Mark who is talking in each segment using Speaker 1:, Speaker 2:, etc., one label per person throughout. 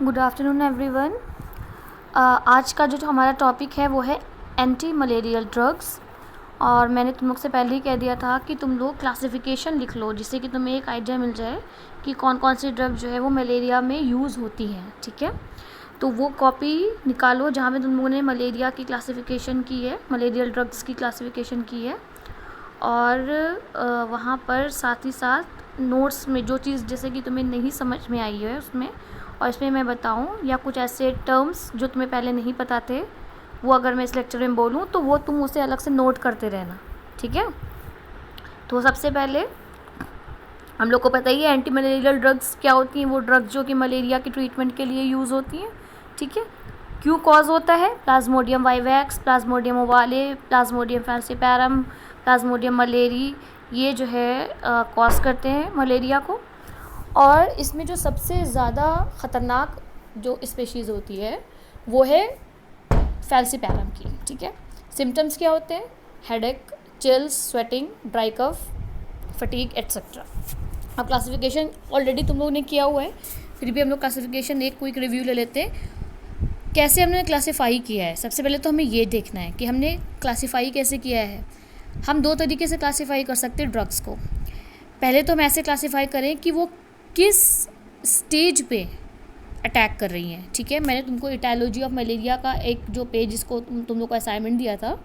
Speaker 1: Good afternoon everyone. आज का जो हमारा टॉपिक है वो है एंटी मलेरियल ड्रग्स। और मैंने तुम लोग से पहले ही कह दिया था कि तुम लोग क्लासिफिकेशन लिख लो, जिससे कि तुम्हें एक आइडिया मिल जाए कि कौन कौन सी ड्रग जो है वो मलेरिया में यूज़ होती हैं। ठीक है, तो वो कॉपी निकालो जहाँ पे तुम लोगों ने मलेरिया की क्लासिफिकेशन की है, मलेरियल ड्रग्स की क्लासिफिकेशन की है। और वहाँ पर साथ ही साथ नोट्स में जो चीज़ जैसे कि तुम्हें नहीं समझ में आई है उसमें, और इसमें मैं बताऊँ या कुछ ऐसे टर्म्स जो तुम्हें पहले नहीं पता थे, वो अगर मैं इस लेक्चर में बोलूँ तो वो तुम उसे अलग से नोट करते रहना। ठीक है, तो सबसे पहले हम लोग को पता ही है एंटी मलेरियल ड्रग्स क्या होती हैं। वो ड्रग्स जो कि मलेरिया के ट्रीटमेंट के लिए यूज़ होती हैं। ठीक है, क्यों कॉज होता है? Plasmodium vivax, Plasmodium ओवाले, Plasmodium फैल्सिपैरम, Plasmodium malariae, ये जो है कॉज करते हैं मलेरिया को। और इसमें जो सबसे ज़्यादा ख़तरनाक जो स्पेशीज़ होती है वो है फैल्सिपैरम की। ठीक है, सिम्टम्स क्या होते हैं? Headache, chills, sweating, dry cough, fatigue etcetera. अब क्लासिफिकेशन ऑलरेडी तुम लोगों ने किया हुआ है, फिर भी हम लोग क्लासिफिकेशन एक क्विक रिव्यू ले लेते हैं। कैसे हमने क्लासीफाई किया है? सबसे पहले तो हमें ये देखना है कि हमने क्लासीफाई कैसे किया है। हम दो तरीके से क्लासीफाई कर सकते हैं ड्रग्स को। पहले तो हम ऐसे क्लासीफाई करें कि वो किस स्टेज पे अटैक कर रही हैं। ठीक है, मैंने तुमको इटालॉजी ऑफ मलेरिया का एक जो पेज जिसको तुम लोग को असाइनमेंट दिया था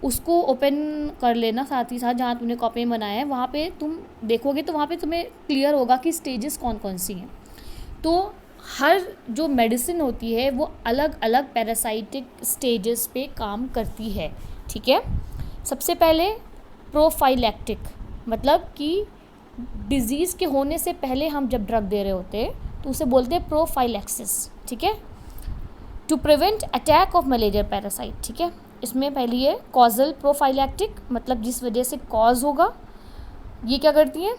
Speaker 1: उसको ओपन कर लेना, साथ ही साथ जहाँ तुमने कॉपी में बनाया है वहाँ पे तुम देखोगे तो वहाँ पे तुम्हें क्लियर होगा कि स्टेजेस कौन कौन सी हैं। तो हर जो मेडिसिन होती है वो अलग अलग पैरासाइटिक स्टेजेस पे काम करती है। ठीक है, सबसे पहले प्रोफाइलैक्टिक, मतलब कि डिज़ीज़ के होने से पहले हम जब ड्रग दे रहे होते हैं तो उसे बोलते हैं प्रोफाइलैक्सिस। ठीक है, to prevent attack of malaria parasite. ठीक है, इसमें पहली है कॉजल प्रोफाइलैक्टिक, मतलब जिस वजह से कॉज होगा। ये क्या करती हैं?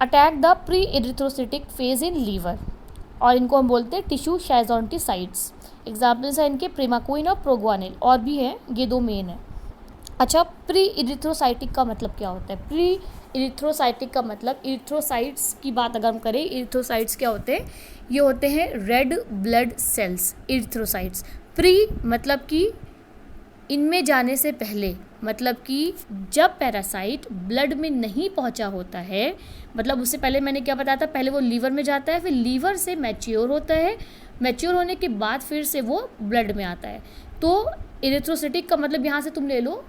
Speaker 1: Attack the pre erythrocytic phase in liver, और इनको हम बोलते हैं टिश्यू शाइजोंटिसाइड्स। एग्जाम्पल्स हैं इनके प्रिमाक्विन और प्रोग्वानिल, और भी हैं, ये दो मेन है। अच्छा, प्री इरिथ्रोसाइटिक का मतलब क्या होता है? प्री इरिथ्रोसाइटिक का मतलब, इरिथ्रोसाइट्स की बात अगर हम करें, इरिथ्रोसाइट्स क्या होते हैं? ये होते हैं red blood cells, erythrocytes. Pre मतलब कि इनमें जाने से पहले, मतलब कि जब पैरासाइट ब्लड में नहीं पहुंचा होता है, मतलब उससे पहले मैंने क्या बताया था, पहले वो लीवर में जाता है, फिर लीवर से मैच्योर होता है, मैच्योर होने के बाद फिर से वो ब्लड में आता है। तो इरिथ्रोसाइटिक का मतलब यहाँ से तुम ले लो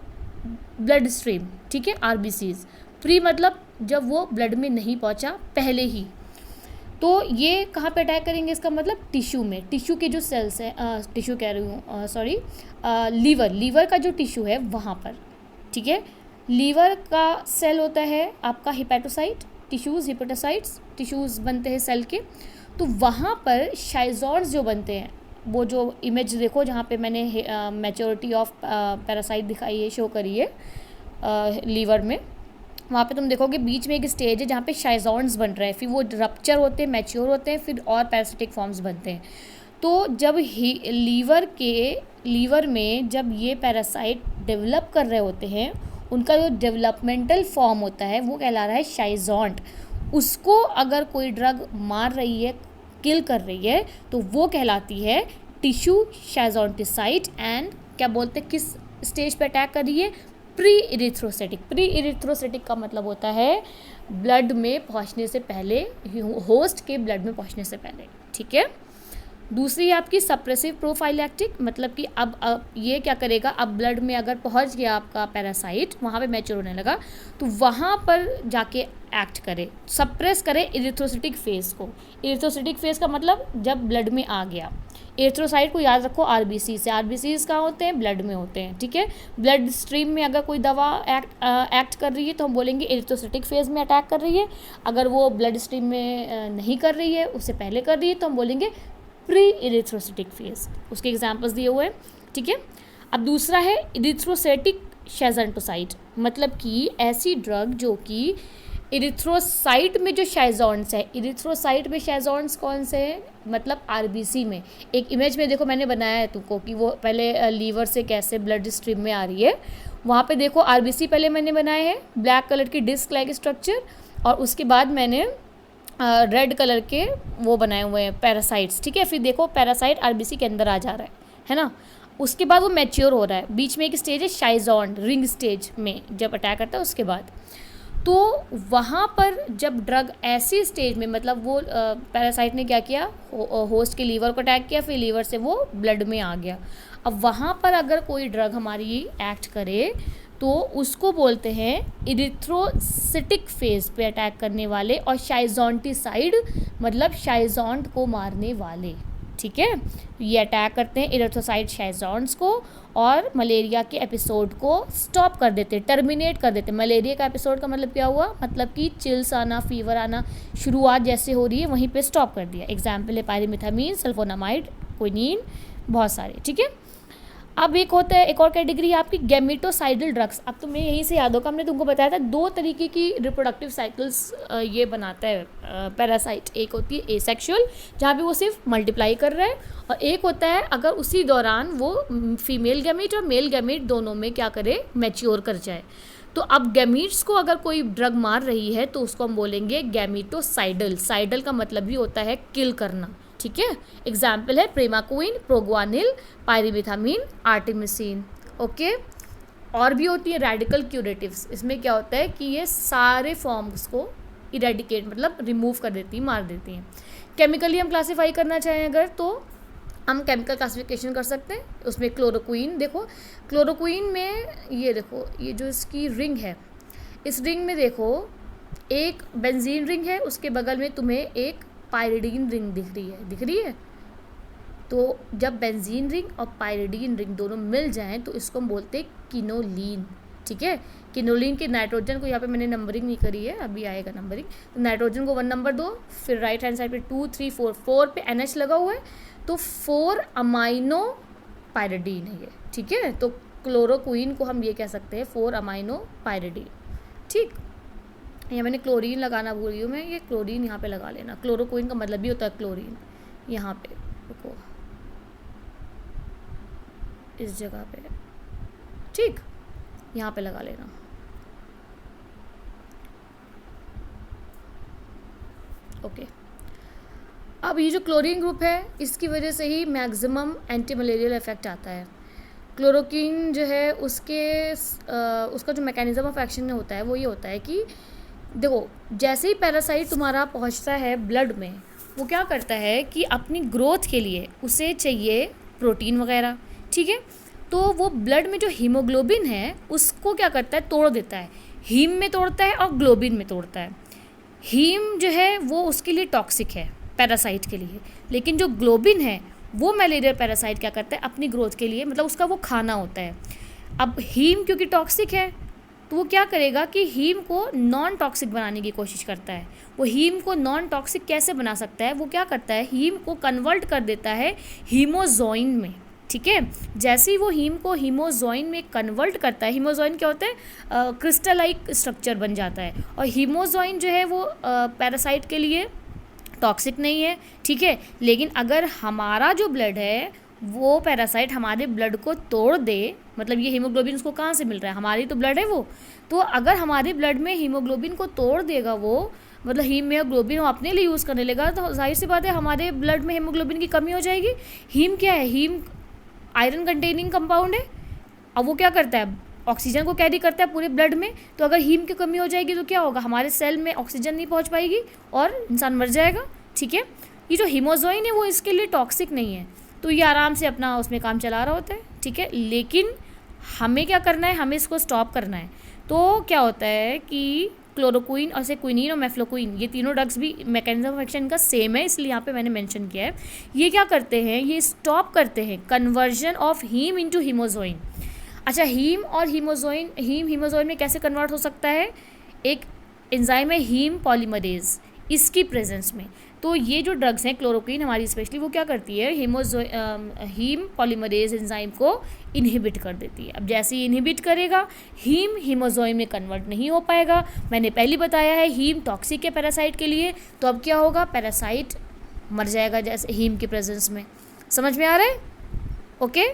Speaker 1: ब्लड स्ट्रीम। ठीक है, आरबीसीज। प्री मतलब जब वो ब्लड में नहीं पहुंचा पहले ही। तो ये कहाँ पे अटैक करेंगे? इसका मतलब टिश्यू में, टिश्यू के जो सेल्स हैं, टिश्यू कह रही हूँ, सॉरी, लीवर का जो टिश्यू है वहाँ पर। ठीक है, लीवर का सेल होता है आपका हिपेटोसाइट, टिश्यूज़ हिपेटोसाइट्स, टिश्यूज़ बनते हैं सेल के। तो वहाँ पर शाइजॉन्स जो बनते हैं, वो जो इमेज देखो जहाँ पे मैंने मैच्योरिटी ऑफ पैरासाइट दिखाई है, शो करी है लीवर में, वहाँ पे तुम देखोगे बीच में एक स्टेज है जहाँ पे शाइजॉन्स बन रहे हैं, फिर वो रप्चर होते हैं, मैच्योर होते हैं, फिर और पैरासिटिक फॉर्म्स बनते हैं। तो जब लीवर में जब ये पैरासाइट डेवलप कर रहे होते हैं, उनका जो डेवलपमेंटल फॉर्म होता है वो कहला रहा है शाइजॉन्ट। उसको अगर कोई ड्रग मार रही है, किल कर रही है, तो वो कहलाती है टिश्यू शाइजोंटिसाइट। एंड क्या बोलते हैं, किस स्टेज पे अटैक कर रही है? Pre erythrocytic. प्री इरिथ्रोसाइटिक का मतलब होता है ब्लड में पहुंचने से पहले, होस्ट के ब्लड में पहुंचने से पहले। ठीक है, दूसरी है आपकी सप्रेसिव प्रोफाइलैक्टिक, मतलब कि अब ये क्या करेगा, अब ब्लड में अगर पहुंच गया आपका पैरासाइट, वहाँ पे मैच्योर होने लगा, तो वहाँ पर जाके एक्ट करे, सप्रेस करे इरिथ्रोसाइटिक फेज को। इरिथ्रोसाइटिक फेज का मतलब जब ब्लड में आ गया। एरिथ्रोसाइट को याद रखो आरबीसी से, आरबीसीज कहाँ होते हैं? ब्लड में होते हैं। ठीक है, ब्लड स्ट्रीम में अगर कोई दवा एक्ट कर रही है तो हम बोलेंगे एरिथ्रोसाइटिक फेज में अटैक कर रही है। अगर वो ब्लड स्ट्रीम में नहीं कर रही है, उससे पहले कर रही है, तो हम बोलेंगे प्री इरिथ्रोसाइटिक फेज। उसके एग्जाम्पल्स दिए हुए हैं। ठीक है, अब दूसरा है इरिथ्रोसाइटिक शाइजोंटिसाइट, मतलब कि ऐसी ड्रग जो कि इरिथ्रोसाइट में जो शाइजॉन्स है, इरिथ्रोसाइट में शाइजॉन्स कौन से हैं? मतलब आरबीसी में। एक इमेज में देखो मैंने बनाया है तुमको कि वो पहले लीवर से कैसे ब्लड स्ट्रीम में आ रही है। वहाँ पे देखो आरबीसी पहले मैंने बनाए हैं, ब्लैक कलर की डिस्क लाइक स्ट्रक्चर, और उसके बाद मैंने रेड कलर के वो बनाए हुए हैं पैरासाइट्स, ठीक है। फिर देखो पैरासाइट आरबीसी के अंदर आ जा रहा है ना। उसके बाद वो मैच्योर हो रहा है, बीच में एक स्टेज है शाइजॉन्ड, रिंग स्टेज में जब अटैक करता है उसके बाद। तो वहाँ पर जब ड्रग ऐसी स्टेज में, मतलब वो पैरासाइट ने क्या किया, होस्ट के लीवर को अटैक किया, फिर लीवर से वो ब्लड में आ गया। अब वहाँ पर अगर कोई ड्रग हमारी एक्ट करे तो उसको बोलते हैं इरिथ्रोसिटिक फेज पे अटैक करने वाले और शाइजोंटिसाइड, मतलब शाइजोंट को मारने वाले, ठीक है। ये अटैक करते हैं इरिथ्रोसाइड शाइजोंट्स को और मलेरिया के एपिसोड को स्टॉप कर देते, टर्मिनेट कर देते। मलेरिया का एपिसोड का मतलब क्या हुआ, मतलब कि चिल्स आना, फीवर आना, शुरुआत जैसे हो रही है वहीं पे स्टॉप कर दिया। एग्जाम्पल है पायरिमिथामिन, सल्फोनामाइड, क्विनीन, बहुत सारे, ठीक है। अब एक होता है, एक और कैटेगरी है आपकी गैमेटोसाइडल ड्रग्स। अब तुम्हें यहीं से याद होगा, हमने तुमको बताया था 2 तरीके की रिप्रोडक्टिव साइकिल्स ये बनाता है पैरासाइट। एक होती है एसेक्सुअल, जहाँ पे वो सिर्फ मल्टीप्लाई कर रहा है, और एक होता है अगर उसी दौरान वो फीमेल गैमेट और मेल गैमेट दोनों में क्या करे, मैच्योर कर जाए। तो अब गैमीट्स को अगर कोई ड्रग मार रही है तो उसको हम बोलेंगे गैमेटोसाइडल। साइडल का मतलब भी होता है किल करना, ठीक है। एग्जाम्पल है प्रेमाक्विन, प्रोग्वानिल, पायरिमिथामिन, आर्टेमिसिन, ओके। और भी होती है रेडिकल क्यूरेटिव्स। इसमें क्या होता है कि ये सारे फॉर्म्स को इरेडिकेट, मतलब रिमूव कर देती है, मार देती हैं। केमिकली हम क्लासीफाई करना चाहें अगर, तो हम केमिकल क्लासिफिकेशन कर सकते हैं। उसमें क्लोरोक्वीन, देखो क्लोरोक्वीन में ये देखो, ये जो इसकी रिंग है, इस रिंग में देखो एक बेंजीन रिंग है, उसके बगल में तुम्हें एक पायरिडीन रिंग दिख रही है। तो जब बेंजीन रिंग और पायरिडीन रिंग दोनों मिल जाएं तो इसको हम बोलते हैं किनोलीन, ठीक है। किनोलीन के नाइट्रोजन को यहाँ पे मैंने नंबरिंग नहीं करी है, अभी आएगा नंबरिंग। तो नाइट्रोजन को 1 नंबर दो, फिर राइट हैंड साइड पे 2 3 4, 4 पे NH लगा हुआ है, तो 4 अमाइनो पायरिडीन है ये, ठीक है। तो क्लोरोक्वीन को हम ये कह सकते हैं 4 अमाइनो पायरिडीन, ठीक। यहाँ मैंने क्लोरीन लगाना भूल गई हूँ मैं, ये क्लोरीन यहाँ पे लगा लेना। क्लोरोक्वीन का मतलब भी होता है क्लोरीन, यहाँ पे रुको, इस जगह पे, ठीक, यहाँ पे लगा लेना, ओके। अब ये जो क्लोरीन ग्रुप है, इसकी वजह से ही मैक्सिमम एंटी मलेरियल इफेक्ट आता है। क्लोरोक्वीन जो है उसका जो मैकेनिज्म ऑफ एक्शन होता है वो ये होता है कि देखो, जैसे ही पैरासाइट तुम्हारा पहुंचता है ब्लड में, वो क्या करता है कि अपनी ग्रोथ के लिए उसे चाहिए प्रोटीन वगैरह, ठीक है। तो वो ब्लड में जो हीमोग्लोबिन है उसको क्या करता है, तोड़ देता है। हीम में तोड़ता है और ग्लोबिन में तोड़ता है। हीम जो है वो उसके लिए टॉक्सिक है पैरासाइट के लिए, लेकिन जो ग्लोबिन है वो मलेरिया पैरासाइट क्या करता है, अपनी ग्रोथ के लिए, मतलब उसका वो खाना होता है। अब हीम क्योंकि टॉक्सिक है तो वो क्या करेगा कि हीम को नॉन टॉक्सिक बनाने की कोशिश करता है। वो हीम को नॉन टॉक्सिक कैसे बना सकता है, वो क्या करता है, हीम को कन्वर्ट कर देता है हीमोजोइन में, ठीक है। जैसे ही वो हीम को हीमोजोइन में कन्वर्ट करता है, हीमोजोइन क्या होता है, क्रिस्टल लाइक स्ट्रक्चर बन जाता है, और हीमोजोइन जो है वो पैरासाइट के लिए टॉक्सिक नहीं है, ठीक है। लेकिन अगर हमारा जो ब्लड है वो पैरासाइट हमारे ब्लड को तोड़ दे, मतलब ये हीमोग्लोबिन उसको कहाँ से मिल रहा है, हमारी तो ब्लड है वो, तो अगर हमारे ब्लड में हीमोग्लोबिन को तोड़ देगा वो, मतलब हीमोग्लोबिन वो अपने लिए यूज़ करने लगा, तो जाहिर सी बात है हमारे ब्लड में हीमोग्लोबिन की कमी हो जाएगी। हीम क्या है, हीम आयरन कंटेनिंग कंपाउंड है। अब वो क्या करता है, ऑक्सीजन को कैरी करता है पूरे ब्लड में, तो अगर हीम की कमी हो जाएगी तो क्या होगा, हमारे सेल में ऑक्सीजन नहीं पहुंच पाएगी और इंसान मर जाएगा, ठीक है। ये जो हीमोजोइन है वो इसके लिए टॉक्सिक नहीं है, तो ये आराम से अपना उसमें काम चला रहा होता है, ठीक है। लेकिन हमें क्या करना है, हमें इसको स्टॉप करना है। तो क्या होता है कि क्लोरोक्वीन और से क्विनीन और मेफ्लोक्विन, ये तीनों ड्रग्स भी मैकेनिज्म ऑफ एक्शन का सेम है, इसलिए यहाँ पे मैंने मेंशन किया है। ये क्या करते हैं, ये स्टॉप करते हैं conversion of haem into haemozoin. अच्छा, हीम और हीमोजोइन, हीम हीमोजोइन में कैसे कन्वर्ट हो सकता है, एक एंजाइम है हीम पॉलीमरेज, इसकी प्रेजेंस में। तो ये जो ड्रग्स हैं क्लोरोक्वीन हमारी स्पेशली, वो क्या करती है, हीम पॉलीमरेज एंजाइम को इनहिबिट कर देती है। अब जैसे ही इनहिबिट करेगा, हीम हीमोजोइन में कन्वर्ट नहीं हो पाएगा। मैंने पहले बताया है हीम टॉक्सिक है पैरासाइट के लिए, तो अब क्या होगा, पैरासाइट मर जाएगा जैसे हीम के प्रेजेंस में। समझ में आ रहा है, ओके।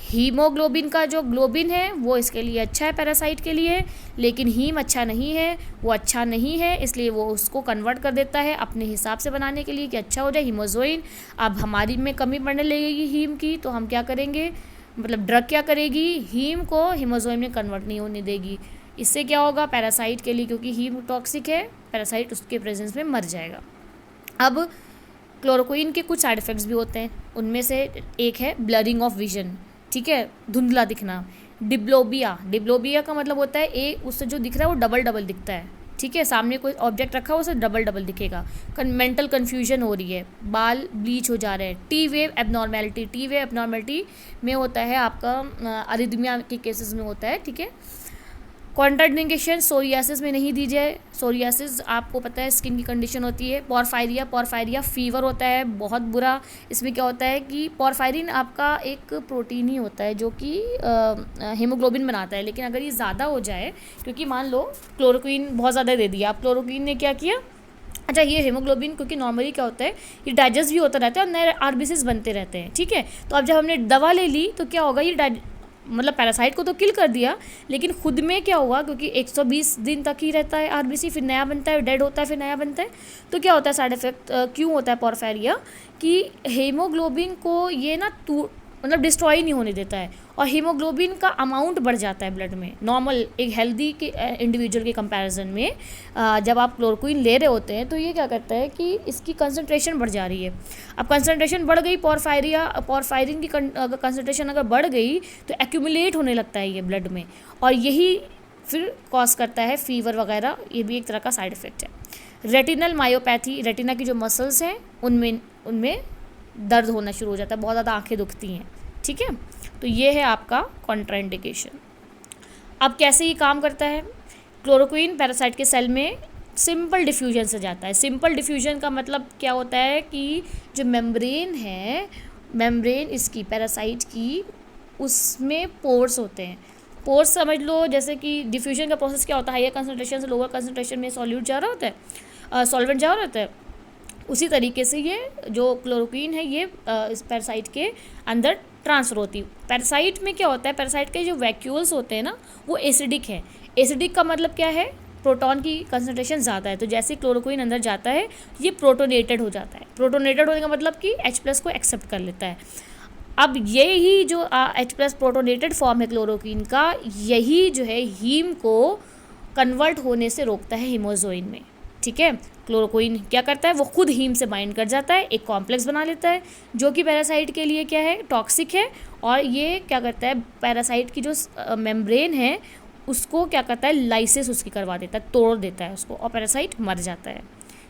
Speaker 1: हीमोग्लोबिन का जो ग्लोबिन है वो इसके लिए अच्छा है, पैरासाइट के लिए, लेकिन हीम अच्छा नहीं है, वो अच्छा नहीं है, इसलिए वो उसको कन्वर्ट कर देता है अपने हिसाब से बनाने के लिए कि अच्छा हो जाए, हीमोजोइन। अब हमारी में कमी पड़ने लगेगी हीम की, तो हम क्या करेंगे, मतलब ड्रग क्या करेगी, हीम को हीमोजोइन में कन्वर्ट नहीं होने देगी। इससे क्या होगा पैरासाइट के लिए, क्योंकि हीम टॉक्सिक है, पैरासाइट उसके प्रेजेंस में मर जाएगा। अब क्लोरोक्विन के कुछ साइड इफ़ेक्ट्स भी होते हैं, उनमें से एक है ब्लरिंग ऑफ विजन, ठीक है, धुंधला दिखना। डिप्लोबिया का मतलब होता है एक उससे जो दिख रहा है वो डबल डबल दिखता है, ठीक है, सामने कोई ऑब्जेक्ट रखा हो उसे डबल डबल दिखेगा। मेंटल कन्फ्यूजन हो रही है, बाल ब्लीच हो जा रहे हैं। टी वेव एबनॉर्मेलिटी में होता है आपका अरिदमिया के केसेस में होता है, ठीक है। कॉन्ट्राइंडिकेशन सोरियासिस में नहीं दीजिए। सोरियासिस आपको पता है स्किन की कंडीशन होती है। पॉरफायरिया फीवर होता है बहुत बुरा। इसमें क्या होता है कि पॉरफायरिन आपका एक प्रोटीन ही होता है जो कि हीमोग्लोबिन बनाता है, लेकिन अगर ये ज़्यादा हो जाए, क्योंकि मान लो क्लोरोक्विन बहुत ज़्यादा दे दिया, अब क्लोरोक्विन ने क्या किया, अच्छा ये हीमोग्लोबिन क्योंकि नॉर्मली क्या होता है ये डाइजेस्ट भी होता रहता है और नए आरबीसीज बनते रहते हैं, ठीक है। तो अब जब हमने दवा ले ली तो क्या होगा, ये मतलब पैरासाइट को तो किल कर दिया, लेकिन खुद में क्या हुआ, क्योंकि 120 दिन तक ही रहता है आरबीसी, फिर नया बनता है, डेड होता है, फिर नया बनता है। तो क्या होता है साइड इफेक्ट क्यों होता है पॉरफायरिया, कि हीमोग्लोबिन को ये ना मतलब डिस्ट्रॉय नहीं होने देता है, और हीमोग्लोबिन का अमाउंट बढ़ जाता है ब्लड में नॉर्मल एक हेल्दी के इंडिविजुअल के कंपैरिजन में। जब आप क्लोरोक्विन ले रहे होते हैं तो ये क्या करता है कि इसकी कंसंट्रेशन बढ़ जा रही है। अब कंसंट्रेशन बढ़ गई, पॉरफायरिन की कंसंट्रेशन अगर बढ़ गई तो एक्यूमुलेट होने लगता है ये ब्लड में, और यही फिर कॉज करता है फीवर वगैरह, ये भी एक तरह का साइड इफ़ेक्ट है। रेटिनल मायोपैथी, रेटिना की जो मसल्स हैं उनमें दर्द होना शुरू हो जाता है, बहुत ज़्यादा आंखें दुखती हैं, ठीक है। तो ये है आपका कॉन्ट्राइंडिकेशन। अब कैसे ये काम करता है, क्लोरोक्विन पैरासाइट के सेल में सिंपल डिफ्यूजन से जाता है। सिंपल डिफ्यूजन का मतलब क्या होता है कि जो मेम्ब्रेन है, मेम्ब्रेन इसकी पैरासाइट की, उसमें पोर्स होते हैं। पोर्स समझ लो जैसे कि डिफ्यूजन का प्रोसेस क्या होता है, हायर कंसंट्रेशन से लोअर कंसंट्रेशन में सॉल्यूट जा रहा होता है, सॉल्वेंट जा रहा होता है, उसी तरीके से ये जो क्लोरोक्विन है ये इस पैरासाइट के अंदर ट्रांसफ़र होती है। पैरासाइट में क्या होता है, पैरासाइट के जो वैक्यूल्स होते हैं ना वो एसिडिक है। एसिडिक का मतलब क्या है, प्रोटॉन की कंसंट्रेशन ज़्यादा है, तो जैसे क्लोरोक्विन अंदर जाता है ये प्रोटोनेटेड हो जाता है। प्रोटोनेटेड होने का मतलब कि H+ को एक्सेप्ट कर लेता है। अब यही जो H+ प्रोटोनेटेड फॉर्म है क्लोरोक्विन का, यही जो है हीम को कन्वर्ट होने से रोकता है हीमोजोइन में, ठीक है। क्लोरोक्विन क्या करता है, वो खुद हीम से बाइंड कर जाता है, एक कॉम्प्लेक्स बना लेता है जो कि पैरासाइट के लिए क्या है, टॉक्सिक है, और ये क्या करता है पैरासाइट की जो मेम्ब्रेन है उसको क्या करता है, लाइसिस उसकी करवा देता है, तोड़ देता है उसको, और पैरासाइट मर जाता है,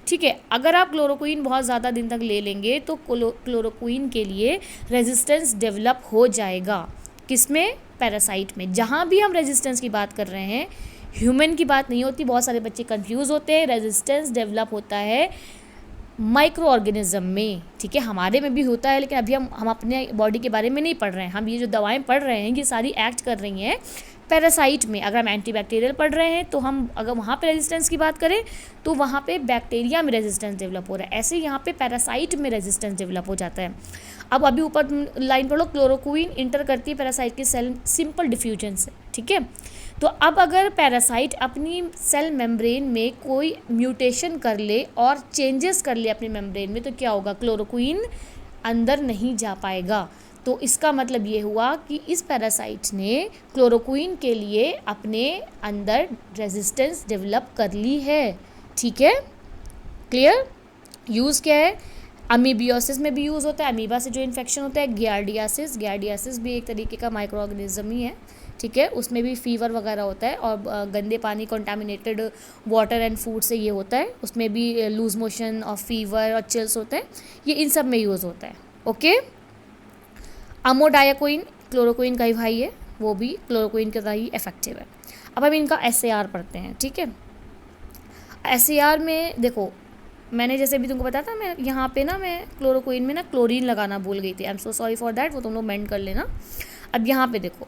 Speaker 1: ठीक है। अगर आप क्लोरोक्विन बहुत ज़्यादा दिन तक ले लेंगे तो क्लोरोक्विन के लिए रेजिस्टेंस डेवलप हो जाएगा। किसमें, पैरासाइट में। जहाँ भी हम रेजिस्टेंस की बात कर रहे हैं, ह्यूमन की बात नहीं होती, बहुत सारे बच्चे कंफ्यूज होते हैं। रेजिस्टेंस डेवलप होता है माइक्रो ऑर्गेनिज्म में, ठीक है, हमारे में भी होता है, लेकिन अभी हम अपने बॉडी के बारे में नहीं पढ़ रहे हैं। हम ये जो दवाएं पढ़ रहे हैं ये सारी एक्ट कर रही हैं पैरासाइट में। अगर हम एंटीबैक्टीरियल पढ़ रहे हैं तो हम अगर वहाँ पे रेजिस्टेंस की बात करें तो वहाँ पे बैक्टीरिया में रेजिस्टेंस डेवलप हो रहा है, ऐसे यहाँ पे पैरासाइट में रेजिस्टेंस डेवलप हो जाता है। अब अभी ऊपर लाइन पढ़ो, क्लोरोक्विन इंटर करती है पैरासाइट के सेल सिंपल डिफ्यूजन से, ठीक है। तो अब अगर पैरासाइट अपनी सेल मेम्ब्रेन में कोई म्यूटेशन कर ले और चेंजेस कर ले अपने मेम्ब्रेन में, तो क्या होगा, क्लोरोक्विन अंदर नहीं जा पाएगा। तो इसका मतलब ये हुआ कि इस पैरासाइट ने क्लोरोक्विन के लिए अपने अंदर रेजिस्टेंस डेवलप कर ली है, ठीक है, क्लियर। यूज़ क्या है, अमीबियोसिस में भी यूज़ होता है, अमीबा से जो इन्फेक्शन होता है। गियार्डियासिस भी एक तरीके का माइक्रो ऑर्गेनिज्म ही है, ठीक है, उसमें भी फीवर वगैरह होता है, और गंदे पानी कंटामिनेटेड वाटर एंड फूड से ये होता है, उसमें भी लूज मोशन और फीवर और चिल्स होते हैं, ये इन सब में यूज़ होता है, ओके। अमोडायाकोइन क्लोरोक्विन का ही भाई है, वो भी क्लोरोक्विन के तरह ही इफेक्टिव है। अब हम इनका SAR पढ़ते हैं, ठीक है। SAR में देखो, मैंने जैसे भी तुमको बताया था, मैं यहाँ पे ना मैं क्लोरोक्विन में ना क्लोरीन लगाना भूल गई थी, I am so sorry for that, वो तुम लोग मेंट कर लेना। अब यहाँ पे देखो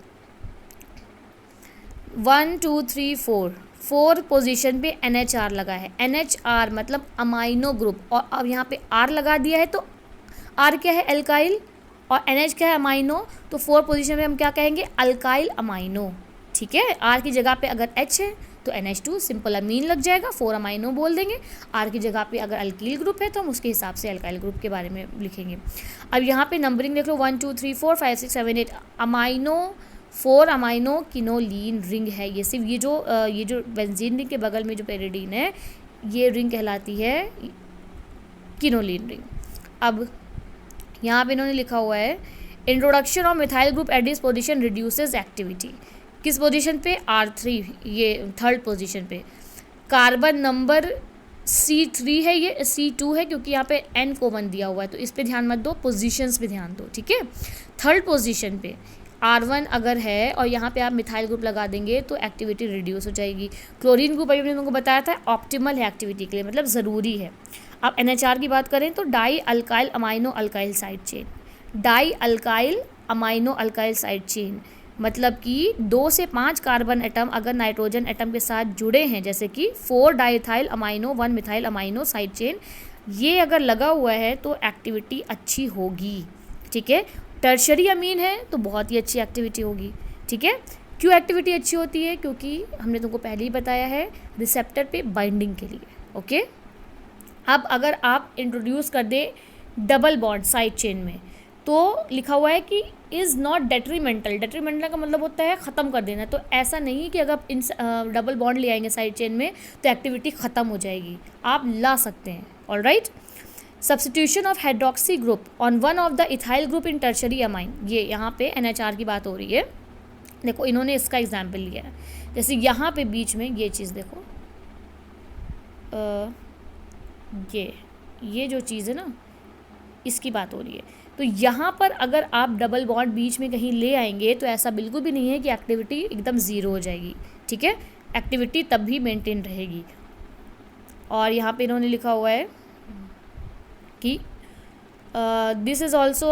Speaker 1: 1 2 3 4 पोजीशन पे NHR लगा है। NHR मतलब अमाइनो ग्रुप, और अब यहाँ पे R लगा दिया है, तो R क्या है, एल्काइल, और NH क्या है, अमाइनो, तो 4 पोजीशन पे हम क्या कहेंगे, अल्काइल अमाइनो, ठीक है। R की जगह पे अगर H है तो NH2 सिंपल अमीन लग जाएगा, 4 अमाइनो बोल देंगे। R की जगह पे अगर अल्कील ग्रुप है तो हम उसके हिसाब से अल्काइल ग्रुप के बारे में लिखेंगे। अब यहाँ पे नंबरिंग देख लो, 1 2 3 4 5 6 7 8 अमाइनो, 4 अमाइनो किनोलिन रिंग है। ये सिर्फ ये जो बेंजीन रिंग के बगल में जो पेरिडीन है ये रिंग कहलाती है किनोलिन रिंग। अब यहाँ पे इन्होंने लिखा हुआ है introduction of methyl group at this position reduces activity. किस पोजीशन पे, R3, ये थर्ड पोजीशन पे। कार्बन नंबर C3 है, ये C2 है क्योंकि यहाँ पे N कॉमन दिया हुआ है, तो इस पे ध्यान मत दो, पोजीशंस पे ध्यान दो, ठीक है। थर्ड पोजीशन पे R1 अगर है और यहाँ पे आप मिथाइल ग्रुप लगा देंगे तो एक्टिविटी रिड्यूस हो जाएगी। क्लोरीन ग्रुप अभी मैंने तुमको बताया था ऑप्टिमल है एक्टिविटी के लिए, मतलब ज़रूरी है। अब NHR की बात करें तो die alkyl amino alkyl side chain, die alkyl amino alkyl side chain मतलब कि 2 से 5 कार्बन एटम अगर नाइट्रोजन एटम के साथ जुड़े हैं, जैसे कि 4 diethyl amino 1 methyl amino side chain, ये अगर लगा हुआ है तो एक्टिविटी अच्छी होगी, ठीक है। टर्शरी अमीन है तो बहुत ही अच्छी एक्टिविटी होगी, ठीक है। क्यों एक्टिविटी अच्छी होती है, क्योंकि हमने तुमको पहले ही बताया है रिसेप्टर पे बाइंडिंग के लिए, ओके। अब अगर आप इंट्रोड्यूस कर दे डबल बॉन्ड साइड चेन में तो लिखा हुआ है कि इज़ नॉट डेट्रीमेंटल, डेट्रीमेंटल का मतलब होता है ख़त्म कर देना, तो ऐसा नहीं कि अगर इन डबल बॉन्ड ले आएंगे साइड चेन में तो एक्टिविटी ख़त्म हो जाएगी, आप ला सकते हैं, alright. Substitution of hydroxy group on one of the ethyl group in tertiary amine, ये यहाँ पे NHR की बात हो रही है। देखो इन्होंने इसका एग्जाम्पल लिया है, जैसे यहाँ पे बीच में ये चीज़ देखो, ये जो चीज़ है ना इसकी बात हो रही है, तो यहाँ पर अगर आप डबल बॉन्ड बीच में कहीं ले आएंगे तो ऐसा बिल्कुल भी नहीं है कि एक्टिविटी एकदम ज़ीरो हो जाएगी, ठीक है। एक्टिविटी तब भी मेंटेन रहेगी। और यहाँ पे इन्होंने लिखा हुआ है कि this is also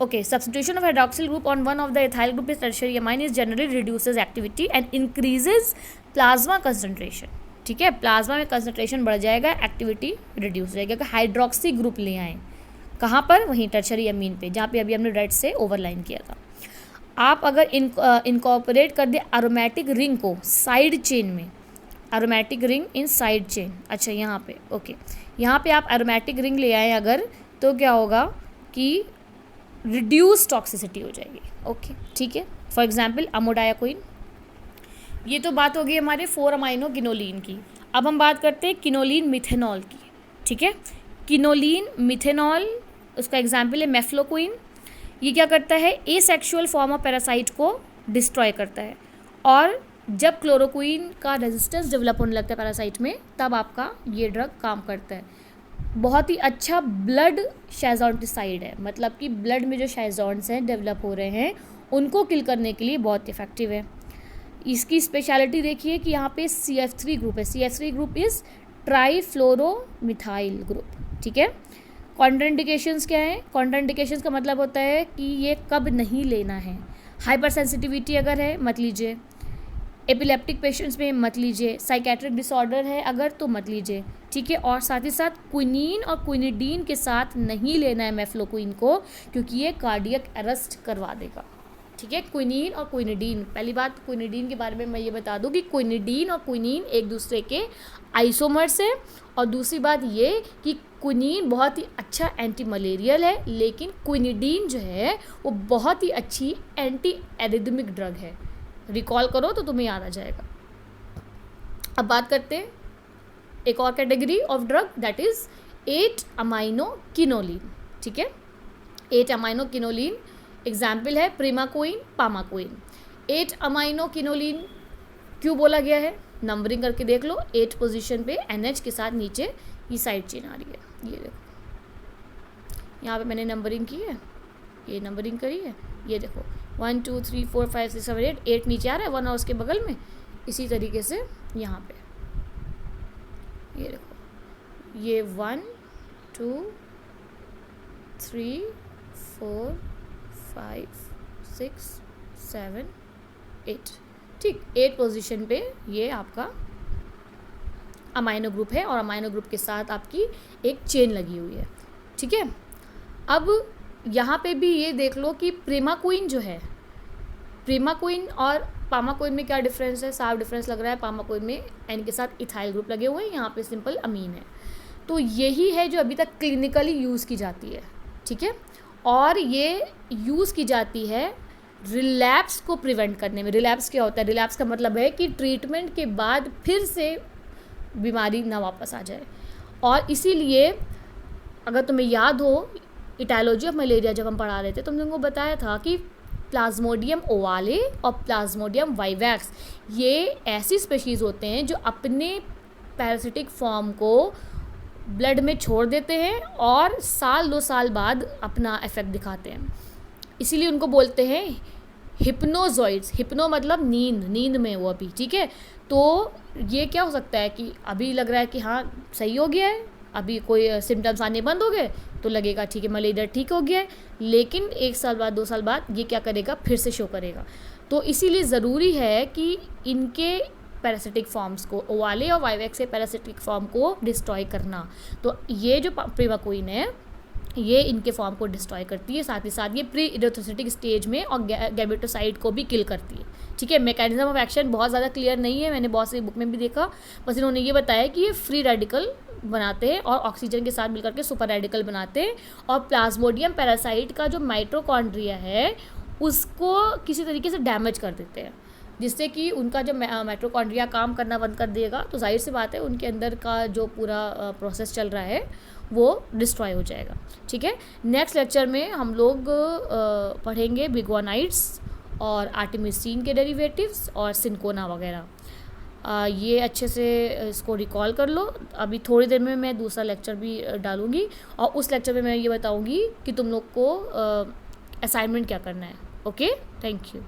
Speaker 1: okay, substitution of hydroxyl group on one of the ethyl group is tertiary amine is generally reduces activity and increases plasma concentration, ठीक है। प्लाज्मा में कंसनट्रेशन बढ़ जाएगा, एक्टिविटी रिड्यूस हो जाएगी। अगर हाइड्रोक्सी ग्रुप ले आएँ कहाँ पर, वहीं टर्शरी अमीन पे, जहाँ पे अभी हमने रेड से ओवरलाइन किया था। आप अगर इनकॉर्पोरेट कर दे एरोमेटिक रिंग को साइड चेन में, aromatic ring in side chain, अच्छा यहाँ पे ओके, यहाँ पे आप एरोमेटिक रिंग ले आए अगर, तो क्या होगा कि रिड्यूस टॉक्सिसिटी हो जाएगी, ओके, ठीक है। फॉर एग्जांपल अमोडायाकोइन, ये तो बात होगी हमारे 4 अमाइनो किनोलिन की। अब हम बात करते हैं किनोलिन मिथेनॉल की, ठीक है। किनोलिन मिथेनॉल, उसका एग्जाम्पल है मेफ्लोक्विन। ये क्या करता है, एसेक्सुअल फॉर्म ऑफ पैरासाइट को डिस्ट्रॉय करता है, और जब क्लोरोक्विन का रेजिस्टेंस डेवलप होने लगता है पैरासाइट में तब आपका ये ड्रग काम करता है। बहुत ही अच्छा ब्लड शैज़ोंटिसाइड है, मतलब कि ब्लड में जो शैज़ोन्स हैं डेवलप हो रहे हैं उनको किल करने के लिए बहुत इफेक्टिव है। इसकी स्पेशलिटी देखिए कि यहाँ पे CF3 ग्रुप है, CF3 ग्रुप इज़ ट्राईफ्लोरोमिथाइल ग्रुप, ठीक है। कॉन्ट्राइंडिकेशंस क्या है, कॉन्ट्राइंडिकेशंस का मतलब होता है कि ये कब नहीं लेना है। हाइपर सेंसिटिविटी अगर है मत लीजिए, एपिलेप्टिक पेशेंट्स में मत लीजिए, साइकेट्रिक डिसऑर्डर है अगर तो मत लीजिए, ठीक है। और साथ ही साथ क्विनीन और क्विनिडीन के साथ नहीं लेना है मेफ्लोक्विन को, क्योंकि ये कार्डियक अरेस्ट करवा देगा, ठीक है। क्विनीन और क्विनिडीन, पहली बात क्विनिडीन के बारे में मैं ये बता दूं कि क्विनिडीन और क्विनीन एक दूसरे के आइसोमर्स हैं, और दूसरी बात ये कि क्विनीन बहुत ही अच्छा एंटी मलेरियल है, लेकिन क्विनिडीन जो है वो बहुत ही अच्छी एंटी एरिथमिक ड्रग है। रिकॉल करो तो तुम्हें याद आ जाएगा। अब बात करते हैं एक और category of drug, that is 8 amino quinoline, ठीक है। 8 अमाइनो किनोलिन एग्जाम्पल है प्रीमाक्विन, पामाक्विन। 8 अमाइनो किनोलिन क्यों बोला गया है, नंबरिंग करके देख लो। 8 पोजीशन पे NH के साथ नीचे ये साइड चेन आ रही है, ये देखो यहाँ पे मैंने नंबरिंग की है, ये नंबरिंग करी है, ये देखो 1 2 3 4 5 6 7 8, 8 नीचे आ रहा है 1 और उसके बगल में। इसी तरीके से यहाँ पे ये देखो, ये 1 2 3 4 5 6 7 8, ठीक। 8 पोजीशन पे ये आपका अमाइनो ग्रुप है, और अमाइनो ग्रुप के साथ आपकी एक चेन लगी हुई है, ठीक है। अब यहाँ पे भी ये देख लो कि प्रेमाक्विन जो है, प्रेमाक्विन और पामाक्विन में क्या डिफरेंस है, साफ डिफरेंस लग रहा है। पामाक्विन में एन के साथ इथाइल ग्रुप लगे हुए हैं, यहाँ पे सिंपल अमीन है। तो यही है जो अभी तक क्लिनिकली यूज़ की जाती है, ठीक है। और ये यूज़ की जाती है रिलैप्स को प्रिवेंट करने में। रिलैप्स क्या होता है? रिलैप्स का मतलब है कि ट्रीटमेंट के बाद फिर से बीमारी ना वापस आ जाए। और इसीलिए अगर तुम्हें याद हो, इटालॉजी ऑफ मलेरिया जब हम पढ़ा रहे थे तो हमने उनको बताया था कि प्लाज्मोडियम ओवाले और प्लाज्मोडियम वाइवैक्स ये ऐसी स्पीशीज़ होते हैं जो अपने पैरासिटिक फॉर्म को ब्लड में छोड़ देते हैं और साल 2 साल बाद अपना इफेक्ट दिखाते हैं। इसीलिए उनको बोलते हैं हिप्नोजॉइड्स। हिप्नो मतलब नींद, नींद में वो अभी, ठीक है। तो ये क्या हो सकता है कि अभी लग रहा है कि हाँ सही हो गया है, अभी कोई सिम्टम्स आने बंद हो गए तो लगेगा ठीक है मलेरिया ठीक हो गया है, लेकिन 1 साल बाद 2 साल बाद ये क्या करेगा, फिर से शो करेगा। तो इसीलिए ज़रूरी है कि इनके पैरासिटिक फॉर्म्स को, ओवाले और वाइवैक्स के पैरासिटिक फॉर्म को डिस्ट्रॉय करना। तो ये जो प्रेमाक्विन है ये इनके फॉर्म को डिस्ट्रॉय करती है, साथ ही साथ ये प्री इरिथ्रोसाइटिक स्टेज में और गैमेटोसाइट को भी किल करती है, ठीक है। मैकेनिज्म ऑफ एक्शन बहुत ज़्यादा क्लियर नहीं है, मैंने बहुत सी बुक में भी देखा, बस इन्होंने ये बताया कि ये फ्री रेडिकल बनाते हैं और ऑक्सीजन के साथ मिलकर के सुपर रेडिकल बनाते हैं। और प्लाज्मोडियम पैरासाइट का जो माइटोकॉन्ड्रिया है उसको किसी तरीके से डैमेज कर देते हैं, जिससे कि उनका जब माइटोकॉन्ड्रिया काम करना बंद कर देगा तो जाहिर सी बात है उनके अंदर का जो पूरा प्रोसेस चल रहा है वो डिस्ट्रॉय हो जाएगा, ठीक है। नेक्स्ट लेक्चर में हम लोग पढ़ेंगे बिगुआनाइड्स और आर्टेमिसिन के डेरिवेटिव्स और सिंकोना वगैरह। ये अच्छे से इसको रिकॉल कर लो। अभी थोड़ी देर में मैं दूसरा लेक्चर भी डालूँगी और उस लेक्चर में मैं ये बताऊँगी कि तुम लोग को असाइनमेंट क्या करना है। Okay, thank you.